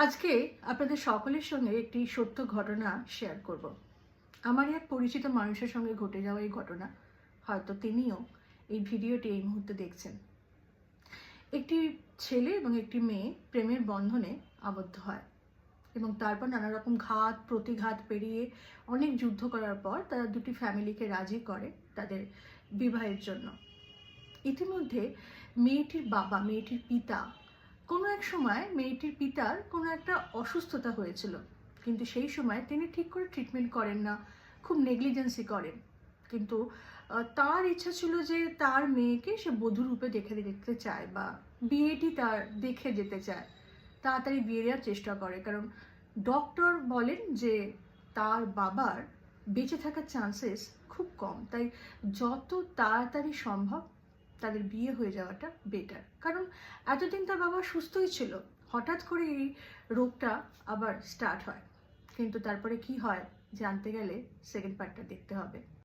আজকে আপনাদের সকলের সঙ্গে একটি সত্য ঘটনা শেয়ার করব। আমার এক পরিচিত মানুষের সঙ্গে ঘটে যাওয়া এই ঘটনা, হয়তো তিনিও এই ভিডিওটি এই মুহূর্তে দেখছেন। একটি ছেলে এবং একটি মেয়ে প্রেমের বন্ধনে আবদ্ধ হয় এবং তারপর নানা রকম ঘাত প্রতিঘাত পেরিয়ে অনেক যুদ্ধ করার পর তারা দুটি ফ্যামিলিকে রাজি করে তাদের বিবাহের জন্য। ইতিমধ্যে মেয়েটির বাবা, মেয়েটির পিতা, কোনো এক সময় মেয়েটির পিতার কোনো একটা অসুস্থতা হয়েছিল, কিন্তু সেই সময় তিনি ঠিক করে ট্রিটমেন্ট করেন না, খুব নেগলিজেন্সি করেন। কিন্তু তার ইচ্ছা ছিল যে তার মেয়েকে সে বধূ রূপে দেখতে চায় বা বিয়েটি তার দেখে যেতে চায়, তাড়াতাড়ি বিয়ে দেওয়ার চেষ্টা করে, কারণ ডক্টর বলেন যে তার বাবার বেঁচে থাকার চান্সেস খুব কম, তাই যত তাড়াতাড়ি সম্ভব তাদের বিয়ে হয়ে যাওয়াটা বেটার। কারণ এতদিন তার বাবা সুস্থই ছিল, হঠাৎ করে এই রোগটা আবার স্টার্ট হয়। কিন্তু তারপরে কি হয় জানতে গেলে সেকেন্ড পার্টটা দেখতে হবে।